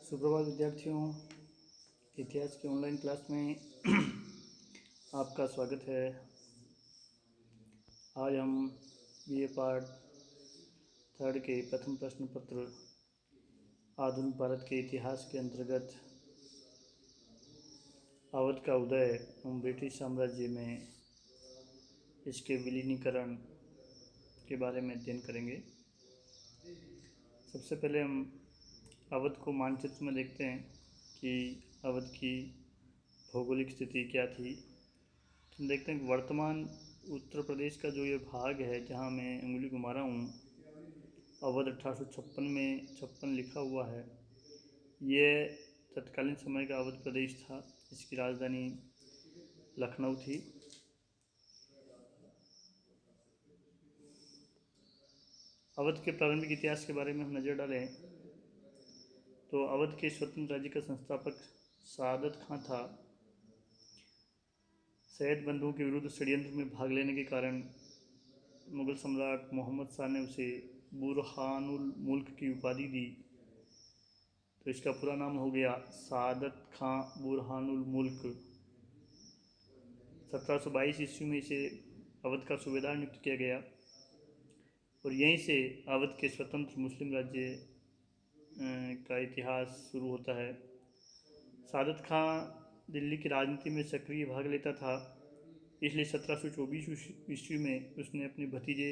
सुप्रभात विद्यार्थियों, इतिहास की ऑनलाइन क्लास में आपका स्वागत है। आज हम ये पार्ट 3 के प्रथम प्रश्न पत्र आधुनिक भारत के इतिहास के अंतर्गत अवध का उदय एवं ब्रिटिश साम्राज्य में इसके विलीनीकरण के बारे में अध्ययन करेंगे। सबसे पहले हम अवध को मानचित्र में देखते हैं कि अवध की भौगोलिक स्थिति क्या थी। हम देखते हैं कि वर्तमान उत्तर प्रदेश का जो ये भाग है जहाँ मैं उंगली घुमा रहा हूँ, अवध 1856 में 56 लिखा हुआ है। ये तत्कालीन समय का अवध प्रदेश था। इसकी राजधानी लखनऊ थी। अवध के प्रारंभिक इतिहास के बारे में हम नज़र डालें तो अवध के स्वतंत्र राज्य का संस्थापक सादत खां था। सैयद बंधुओं के विरुद्ध षड्यंत्र में भाग लेने के कारण मुगल सम्राट मोहम्मद शाह ने उसे बुरहानुल मुल्क की उपाधि दी, तो इसका पूरा नाम हो गया सादत खां बुरहानुल मुल्क। 1722 ईस्वी में इसे अवध का सूबेदार नियुक्त किया गया और यहीं से अवध के स्वतंत्र मुस्लिम राज्य का इतिहास शुरू होता है। सादत खां दिल्ली की राजनीति में सक्रिय भाग लेता था, इसलिए 1724 ईस्वी में उसने अपने भतीजे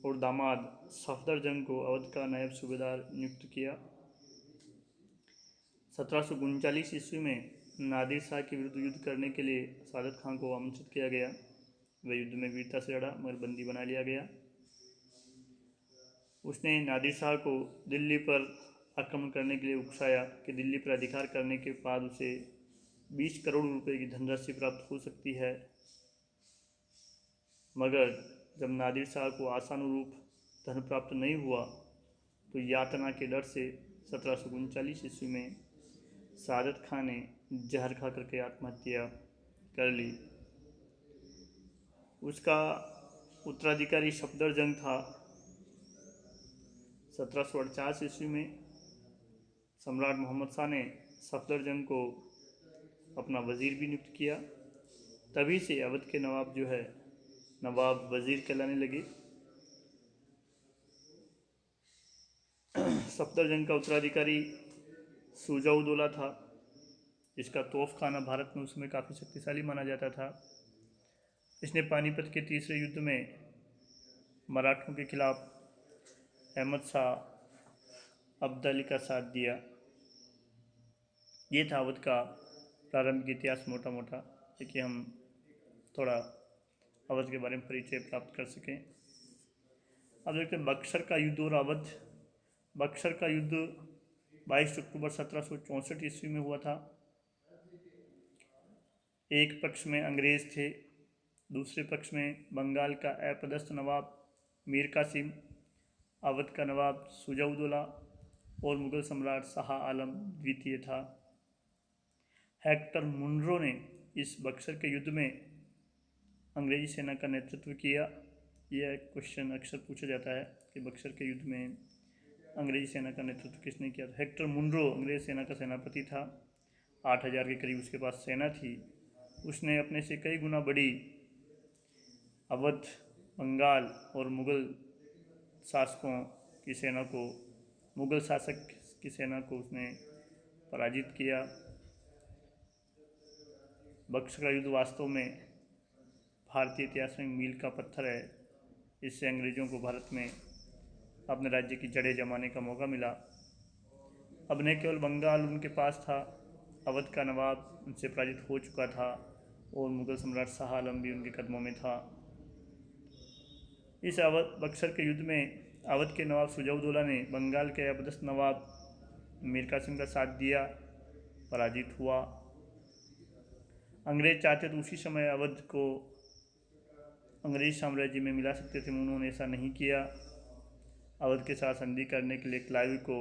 और दामाद सफदरजंग को अवध का नायब सूबेदार नियुक्त किया। 1739 ईस्वी में नादिर शाह के विरुद्ध युद्ध करने के लिए सादत खां को आमंत्रित किया गया। वह युद्ध में वीरता से लड़ा मगर बंदी बना लिया गया। उसने नादिर शाह को दिल्ली पर आक्रमण करने के लिए उकसाया कि दिल्ली पर अधिकार करने के बाद उसे 20 करोड़ रुपए की धनराशि प्राप्त हो सकती है। मगर जब नादिर शाह को आशानुरूप धन प्राप्त नहीं हुआ तो यातना के डर से 1739 ईस्वी में सादत खां ने जहर खा करके आत्महत्या कर ली। उसका उत्तराधिकारी सफदरजंग था। 1748 ईस्वी में सम्राट मोहम्मद शाह ने सफदरजंग को अपना वजीर भी नियुक्त किया। तभी से अवध के नवाब जो है नवाब वजीर कहलाने लगे। सफदरजंग का उत्तराधिकारी सुजाउद्दौला था। इसका तोफ खाना भारत में उसमें काफ़ी शक्तिशाली माना जाता था। इसने पानीपत के तीसरे युद्ध में मराठों के खिलाफ अहमद शाह अब्दाली का साथ दिया। ये था अवध का प्रारंभिक इतिहास मोटा मोटा, ताकि हम थोड़ा अवध के बारे में परिचय प्राप्त कर सकें। अब देखते हैं बक्सर का युद्ध और अवध। बक्सर का युद्ध 22 अक्टूबर 1764 ईस्वी में हुआ था। एक पक्ष में अंग्रेज़ थे, दूसरे पक्ष में बंगाल का अपदस्थ नवाब मीर कासिम, अवध का नवाब सुजाउद्दौला और मुगल सम्राट शाह आलम द्वितीय था। हेक्टर मुनरो ने इस बक्सर के युद्ध में अंग्रेजी सेना का नेतृत्व किया। यह क्वेश्चन अक्सर पूछा जाता है कि बक्सर के युद्ध में अंग्रेजी सेना का नेतृत्व किसने किया। हेक्टर मुनरो अंग्रेज सेना का सेनापति था। 8000 के करीब उसके पास सेना थी। उसने अपने से कई गुना बड़ी अवध, बंगाल और मुगल शासकों की सेना को, मुगल शासक की सेना को उसने पराजित किया। बक्सर का युद्ध वास्तव में भारतीय इतिहास में मील का पत्थर है। इससे अंग्रेज़ों को भारत में अपने राज्य की जड़ें जमाने का मौका मिला। अब न केवल बंगाल उनके पास था, अवध का नवाब उनसे पराजित हो चुका था और मुगल सम्राट शाह आलम भी उनके कदमों में था। इस अवध बक्सर के युद्ध में अवध के नवाब सुजाउद्दौला ने बंगाल के अपदस्थ नवाब मीर कासिम का साथ दिया, पराजित हुआ। अंग्रेज चाहते तो उसी समय अवध को अंग्रेज साम्राज्य में मिला सकते थे, उन्होंने ऐसा नहीं किया। अवध के साथ संधि करने के लिए क्लाइव को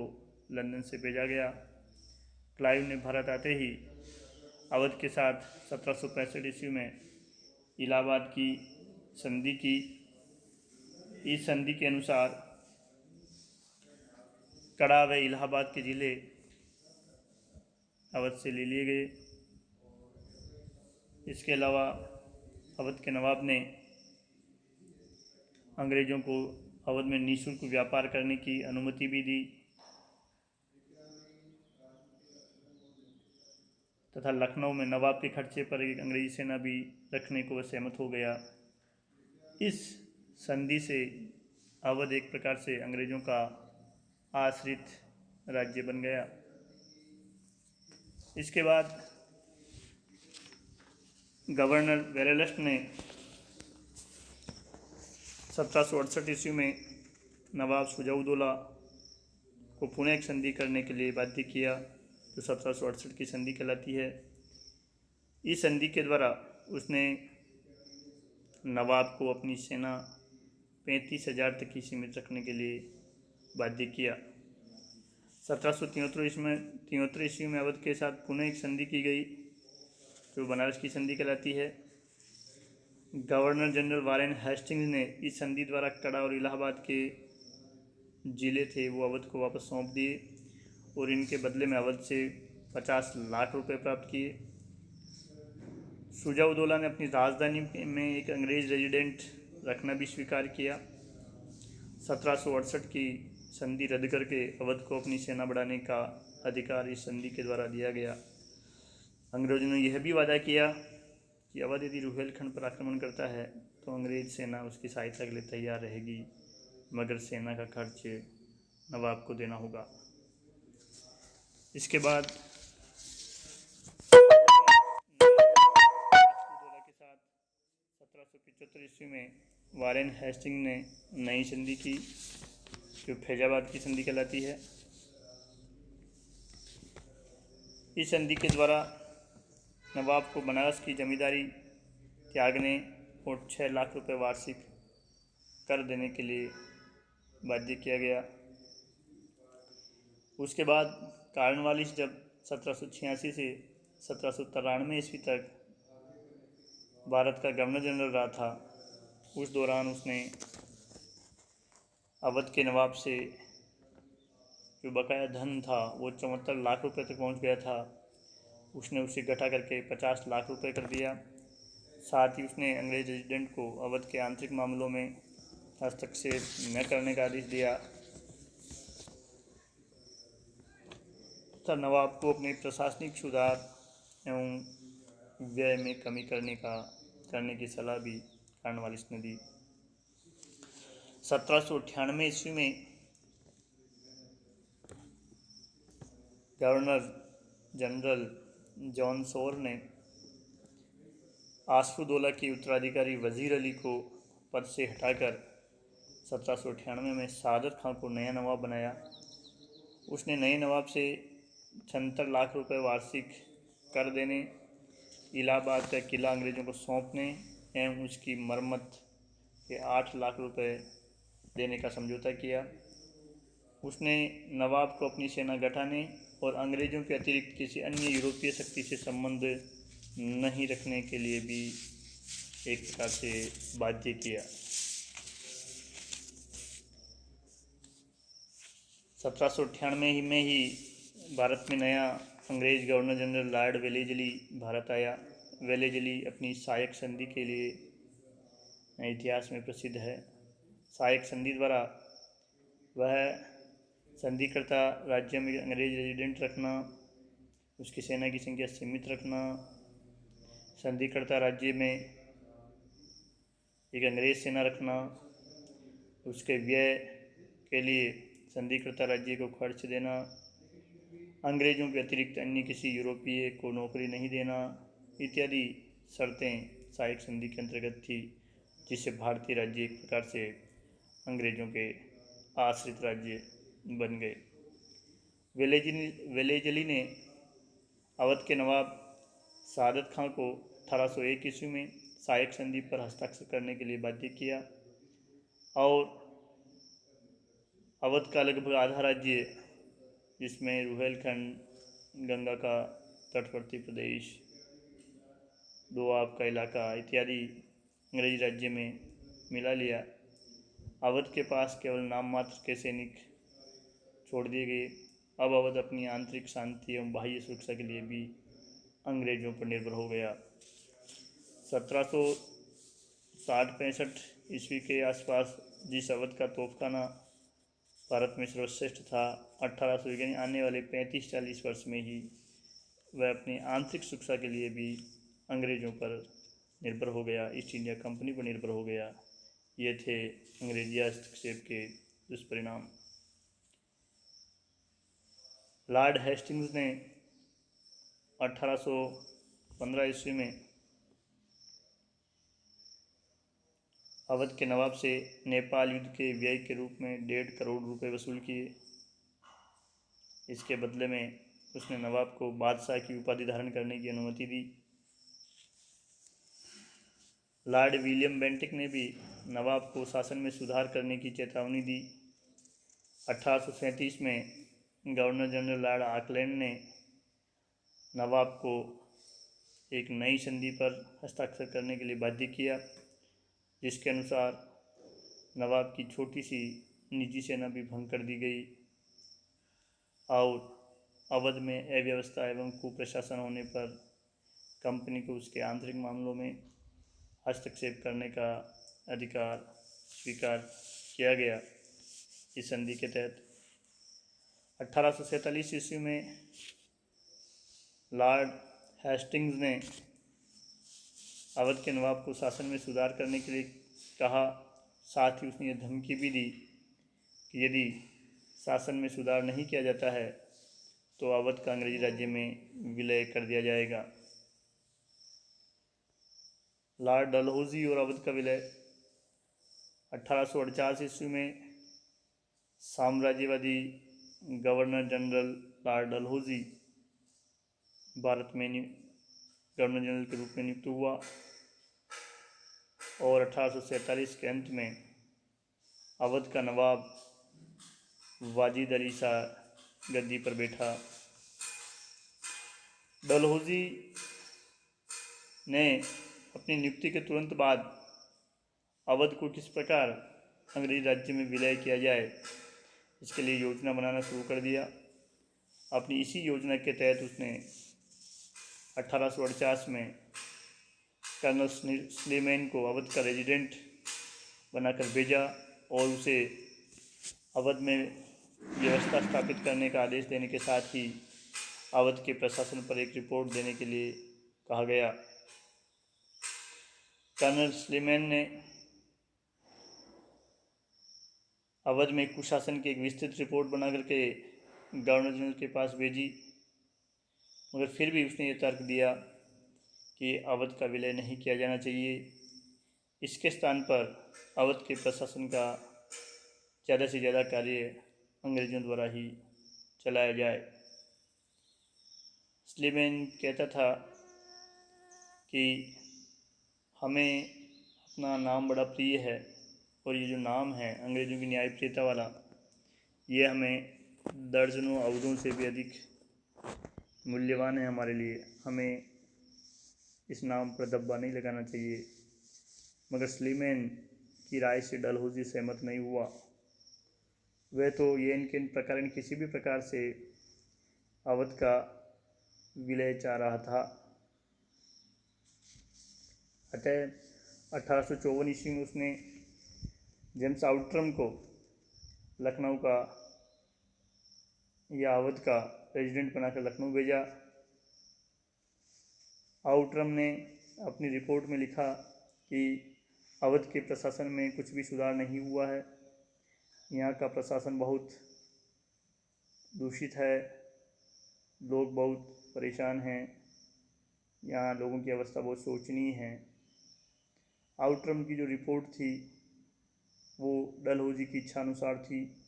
लंदन से भेजा गया। क्लाइव ने भारत आते ही अवध के साथ 1765 ईस्वी में इलाहाबाद की संधि की। इस संधि के अनुसार कड़ा व इलाहाबाद के ज़िले अवध से ले लिए गए। इसके अलावा अवध के नवाब ने अंग्रेज़ों को अवध में निःशुल्क व्यापार करने की अनुमति भी दी तथा लखनऊ में नवाब के खर्चे पर एक अंग्रेजी सेना भी रखने को वह सहमत हो गया। इस संधि से अवध एक प्रकार से अंग्रेज़ों का आश्रित राज्य बन गया। इसके बाद गवर्नर वेरेलस्ट ने 1768 ईस्वी में नवाब शुजा-उद-दौला को पुनः एक संधि करने के लिए बाध्य किया, जो 1768 की संधि कहलाती है। इस संधि के द्वारा उसने नवाब को अपनी सेना 35,000 तक ही सीमित रखने के लिए बाध्य किया। 1773 ईस्वी में अवध के साथ पुनः एक संधि की गई, जो बनारस की संधि कहलाती है। गवर्नर जनरल वारेन हेस्टिंग्स ने इस संधि द्वारा कड़ा और इलाहाबाद के जिले थे वो अवध को वापस सौंप दिए और इनके बदले में अवध से 50 लाख रुपए प्राप्त किए। शुजा-उद-दौला ने अपनी राजधानी में एक अंग्रेज रेजिडेंट रखना भी स्वीकार किया। 1768 की संधि रद्द करके अवध को अपनी सेना बढ़ाने का अधिकार इस संधि के द्वारा दिया गया। अंग्रेजों ने यह भी वादा किया कि अवध यदि रुहेलखंड पर आक्रमण करता है तो अंग्रेज सेना उसकी सहायता के लिए तैयार रहेगी, मगर सेना का खर्च नवाब को देना होगा। इसके बाद के साथ 1775 ईस्वी में वारेन हेस्टिंग ने नई संधि की, जो फैजाबाद की संधि कहलाती है। इस संधि के द्वारा नवाब को बनारस की जमींदारी त्यागने और 6 लाख रुपए वार्षिक कर देने के लिए बाध्य किया गया। उसके बाद कार्नवालिस जब 1786 से 1793 ईस्वी तक भारत का गवर्नर जनरल रहा था, उस दौरान उसने अवध के नवाब से जो बकाया धन था वो 74 लाख रुपए तक पहुंच गया था। उसने उसे घटा करके 50 लाख रुपए कर दिया। साथ ही उसने अंग्रेज रेजिडेंट को अवध के आंतरिक मामलों में हस्तक्षेप न करने का आदेश दिया तथा नवाब को अपने प्रशासनिक सुधार एवं व्यय में कमी करने की सलाह भी कार्नवालिस ने दी। 1798 ईस्वी में गवर्नर जनरल जॉन सॉर ने आसफुद्दौला के उत्तराधिकारी वजीर अली को पद से हटाकर 1798 में सादत खां को नया नवाब बनाया। उसने नए नवाब से 76 लाख रुपए वार्षिक कर देने, इलाहाबाद का किला अंग्रेज़ों को सौंपने एवं उसकी मरम्मत के 8 लाख रुपए देने का समझौता किया। उसने नवाब को अपनी सेना गठाने और अंग्रेज़ों के अतिरिक्त किसी अन्य यूरोपीय शक्ति से संबंध नहीं रखने के लिए भी एक प्रकार से बाध्य किया। 1798 में ही भारत में नया अंग्रेज governor general Lord Wellesley Bharat आया। वेलेजली अपनी सहायक संधि के लिए इतिहास में प्रसिद्ध है। सहायक संधि द्वारा वह संधिकर्ता राज्य में अंग्रेज रेजिडेंट रखना, उसकी सेना की संख्या सीमित रखना, संधिकर्ता राज्य में एक अंग्रेज सेना रखना, उसके व्यय के लिए संधिकर्ता राज्य को खर्च देना, अंग्रेज़ों के अतिरिक्त अन्य किसी यूरोपीय को नौकरी नहीं देना इत्यादि शर्तें सहायक संधि के अंतर्गत थी, जिससे भारतीय राज्य एक प्रकार से अंग्रेज़ों के आश्रित राज्य बन गए। वेलेजली ने अवध के नवाब सादत खां को 1801 ईस्वी में सहायक संधि पर हस्ताक्षर करने के लिए बाध्य किया और अवध का लगभग आधा राज्य, जिसमें रुहेलखंड, गंगा का तटवर्ती प्रदेश, दोआब का इलाका इत्यादि अंग्रेजी राज्य में मिला लिया। अवध के पास केवल नाम मात्र के सैनिक छोड़ दिए गए। अब अवध अपनी आंतरिक शांति एवं बाह्य सुरक्षा के लिए भी अंग्रेजों पर निर्भर हो गया। 1760-65 ईस्वी के आसपास जिस अवध का तोपखाना भारत में सर्वश्रेष्ठ था, 1800 यानी आने वाले 35-40 वर्ष में ही वह अपनी आंतरिक सुरक्षा के लिए भी अंग्रेजों पर निर्भर हो गया, ईस्ट इंडिया कंपनी पर निर्भर हो गया। ये थे अंग्रेजी हस्तक्षेप के दुष्परिणाम। लॉर्ड हेस्टिंग्स ने 1815 ईस्वी में अवध के नवाब से नेपाल युद्ध के व्यय के रूप में 1.5 करोड़ रुपए वसूल किए। इसके बदले में उसने नवाब को बादशाह की उपाधि धारण करने की अनुमति दी। लॉर्ड विलियम बेंटिक ने भी नवाब को शासन में सुधार करने की चेतावनी दी। 1837 में गवर्नर जनरल लॉर्ड ऑकलैंड ने नवाब को एक नई संधि पर हस्ताक्षर करने के लिए बाध्य किया, जिसके अनुसार नवाब की छोटी सी निजी सेना भी भंग कर दी गई और अवध में अव्यवस्था एवं कुप्रशासन होने पर कंपनी को उसके आंतरिक मामलों में हस्तक्षेप करने का अधिकार स्वीकार किया गया। इस संधि के तहत 1847 ईस्वी में लॉर्ड हेस्टिंग्स ने अवध के नवाब को शासन में सुधार करने के लिए कहा। साथ ही उसने यह धमकी भी दी कि यदि शासन में सुधार नहीं किया जाता है तो अवध का अंग्रेजी राज्य में विलय कर दिया जाएगा। लॉर्ड डलहौजी और अवध का विलय 1848 ईस्वी में साम्राज्यवादी governor general Lord Dalhousie Bharat में गवर्नर जनरल के रूप में नियुक्त हुआ और 1847 के अंत में अवध का नवाब वाजिद अली शाह गद्दी पर बैठा। डलहौजी ने अपनी नियुक्ति के तुरंत बाद अवध को किस प्रकार अंग्रेजी राज्य में विलय किया जाए, इसके लिए योजना बनाना शुरू कर दिया। अपनी इसी योजना के तहत उसने 1848 में कर्नल स्लीमैन को अवध का रेजिडेंट बनाकर भेजा और उसे अवध में व्यवस्था स्थापित करने का आदेश देने के साथ ही अवध के प्रशासन पर एक रिपोर्ट देने के लिए कहा गया। कर्नल स्लीमैन ने अवध में कुशासन की एक विस्तृत रिपोर्ट बना करके गवर्नर जनरल के पास भेजी, मगर फिर भी उसने ये तर्क दिया कि अवध का विलय नहीं किया जाना चाहिए, इसके स्थान पर अवध के प्रशासन का ज़्यादा से ज़्यादा कार्य अंग्रेजों द्वारा ही चलाया जाए। स्लीमैन कहता था कि हमें अपना नाम बड़ा प्रिय है और ये जो नाम है अंग्रेज़ों की न्यायप्रियता वाला, ये हमें दर्जनों अवधों से भी अधिक मूल्यवान है हमारे लिए। हमें इस नाम पर दब्बा नहीं लगाना चाहिए। मगर स्लीमैन की राय से डलहौजी सहमत नहीं हुआ। वह तो ये इनके किसी भी प्रकार से अवध का विलय चाह रहा था। अतः 1854 ईस्वी में उसने जेम्स आउट्रम को लखनऊ का या अवध का रेजिडेंट बनाकर लखनऊ भेजा। आउट्रम ने अपनी रिपोर्ट में लिखा कि अवध के प्रशासन में कुछ भी सुधार नहीं हुआ है, यहाँ का प्रशासन बहुत दूषित है, लोग बहुत परेशान हैं, यहाँ लोगों की अवस्था बहुत शोचनीय है। आउट्रम की जो रिपोर्ट थी वो डलहौजी की इच्छानुसार थी।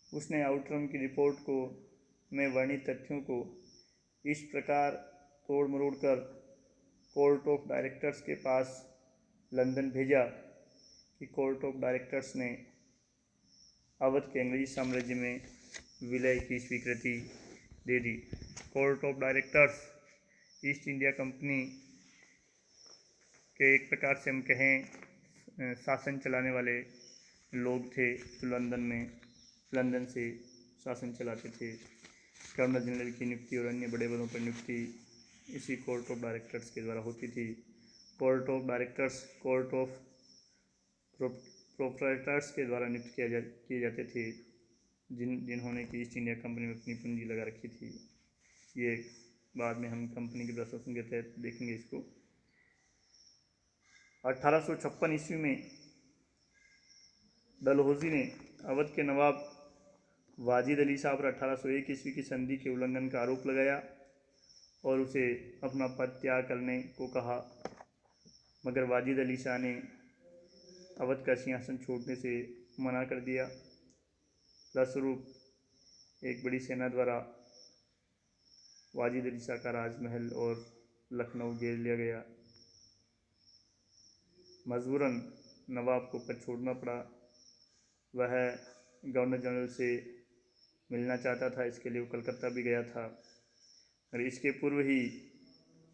उसने आउट्रम की रिपोर्ट को में वर्णित तथ्यों को इस प्रकार तोड़ मरोड़ कर कोर्ट ऑफ डायरेक्टर्स के पास लंदन भेजा कि कोर्ट ऑफ डायरेक्टर्स ने अवध के अंग्रेजी साम्राज्य में विलय की स्वीकृति दे दी। Court of directors East India company के एक प्रकार से हम कहें शासन चलाने वाले लोग थे जो लंदन से शासन चलाते थे। गवर्नर जनरल की नियुक्ति और अन्य बड़े पदों पर नियुक्ति इसी कोर्ट ऑफ डायरेक्टर्स के द्वारा होती थी। Court of directors court of proprietors के द्वारा नियुक्त किए जाते थे, जिन्होंने कि ईस्ट इंडिया कंपनी में अपनी पूंजी लगा रखी थी। ये बाद में हम कंपनी के प्रशासन के तहत देखेंगे इसको। 1856 ईस्वी में डलहौजी ने अवध के नवाब वाजिद अली शाह पर 1801 ईस्वी की संधि के उल्लंघन का आरोप लगाया और उसे अपना पद त्याग करने को कहा, मगर वाजिद अली शाह ने अवध का सिंहासन छोड़ने से मना कर दिया। फलस्वरूप एक बड़ी सेना द्वारा वाजिद अली शाह का राजमहल और लखनऊ घेर लिया गया। मजबूरन नवाब को पद छोड़ना पड़ा। वह गवर्नर जनरल से मिलना चाहता था, इसके लिए वो कलकत्ता भी गया था। और इसके पूर्व ही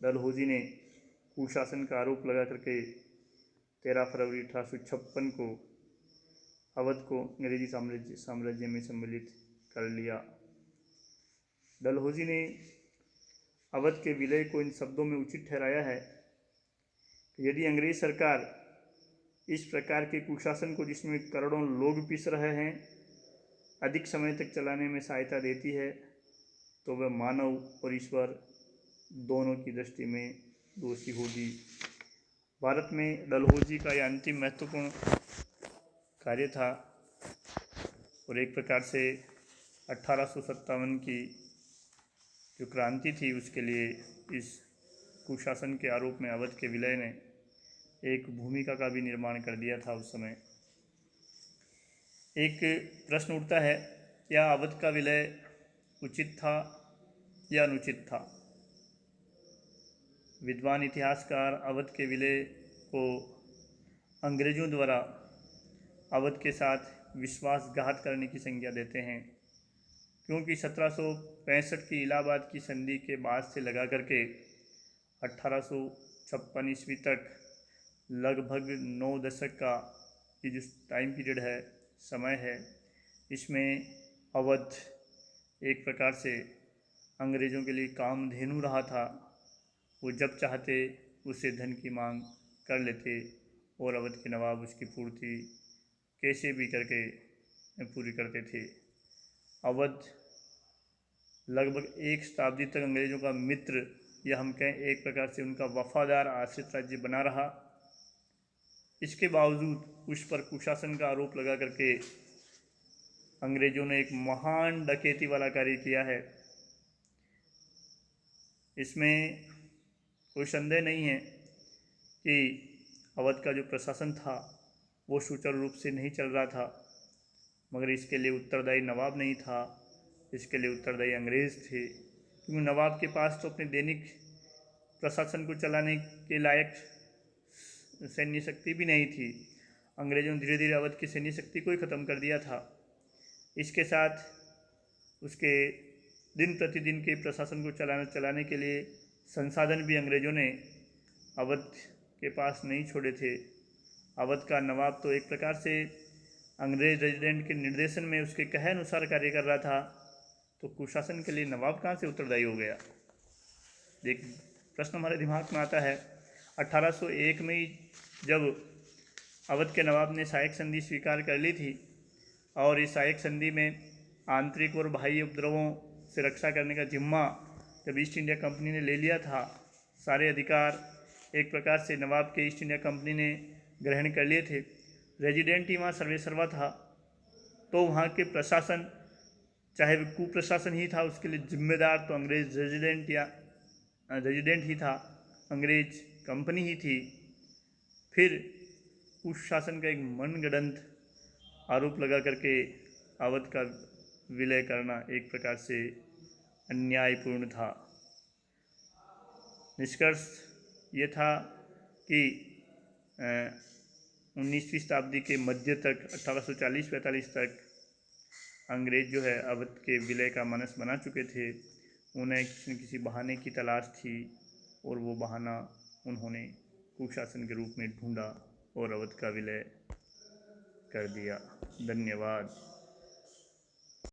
डलहौजी ने कुशासन का आरोप लगा करके 13 फरवरी 1856 को अवध को अंग्रेजी साम्राज्य में सम्मिलित कर लिया। डलहौजी ने अवध के विलय को इन शब्दों में उचित ठहराया है कि यदि अंग्रेज सरकार इस प्रकार के कुशासन को, जिसमें करोड़ों लोग पिस रहे हैं, अधिक समय तक चलाने में सहायता देती है, तो वह मानव और ईश्वर दोनों की दृष्टि में दोषी होगी। भारत में डलहौजी का यह अंतिम महत्वपूर्ण कार्य था और एक प्रकार से 1857 की जो क्रांति थी, उसके लिए इस कुशासन के आरोप में अवध के विलय ने एक भूमिका का भी निर्माण कर दिया था। उस समय एक प्रश्न उठता है, क्या अवध का विलय उचित था या अनुचित था? विद्वान इतिहासकार अवध के विलय को अंग्रेजों द्वारा अवध के साथ विश्वासघात करने की संज्ञा देते हैं, क्योंकि 1765 की इलाहाबाद की संधि के बाद से लगा करके 1856 ईस्वी तक लगभग 9 दशक का ये जो टाइम पीरियड है, समय है, इसमें अवध एक प्रकार से अंग्रेज़ों के लिए कामधेनु रहा था। वो जब चाहते उससे धन की मांग कर लेते और अवध के नवाब उसकी पूर्ति कैसे भी करके पूरी करते थे। अवध लगभग एक शताब्दी तक अंग्रेज़ों का मित्र, या हम कहें एक प्रकार से उनका वफादार आश्रित राज्य बना रहा। इसके बावजूद उस पर कुशासन का आरोप लगा करके अंग्रेज़ों ने एक महान डकैती वाला कार्य किया है। इसमें कोई संदेह नहीं है कि अवध का जो प्रशासन था वो सुचारू रूप से नहीं चल रहा था, मगर इसके लिए उत्तरदायी नवाब नहीं था, इसके लिए उत्तरदायी अंग्रेज़ थे, क्योंकि नवाब के पास तो अपने दैनिक प्रशासन को चलाने के लायक सैन्य शक्ति भी नहीं थी। अंग्रेज़ों ने धीरे धीरे अवध की सैन्य शक्ति को ही ख़त्म कर दिया था। इसके साथ उसके दिन प्रतिदिन के प्रशासन को चलाने के लिए संसाधन भी अंग्रेज़ों ने अवध के पास नहीं छोड़े थे। अवध का नवाब तो एक प्रकार से अंग्रेज रेजिडेंट के निर्देशन में उसके कहे अनुसार कार्य कर रहा था, तो कुशासन के लिए नवाब कहाँ से उत्तरदायी हो गया? एक प्रश्न हमारे दिमाग में आता है। 1801 में ही जब अवध के नवाब ने सहायक संधि स्वीकार कर ली थी और इस सहायक संधि में आंतरिक और बाह्य उपद्रवों से रक्षा करने का जिम्मा जब ईस्ट इंडिया कंपनी ने ले लिया था, सारे अधिकार एक प्रकार से नवाब के ईस्ट इंडिया कंपनी ने ग्रहण कर लिए थे। रेजिडेंट ही वहाँ सर्वेसर्वा था, तो वहाँ के प्रशासन, चाहे वो कुप्रशासन ही था, उसके लिए जिम्मेदार तो अंग्रेज रेजिडेंट ही था, अंग्रेज कंपनी ही थी। फिर उस शासन का एक मनगढ़ंत आरोप लगा करके अवध का विलय करना एक प्रकार से अन्यायपूर्ण था। निष्कर्ष ये था कि 19वीं शताब्दी के मध्य तक 1840-45 तक अंग्रेज जो है अवध के विलय का मानस बना चुके थे। उन्हें किसी न किसी बहाने की तलाश थी और वो बहाना उन्होंने कुशासन के रूप में ढूंढा और अवध का विलय कर दिया। धन्यवाद।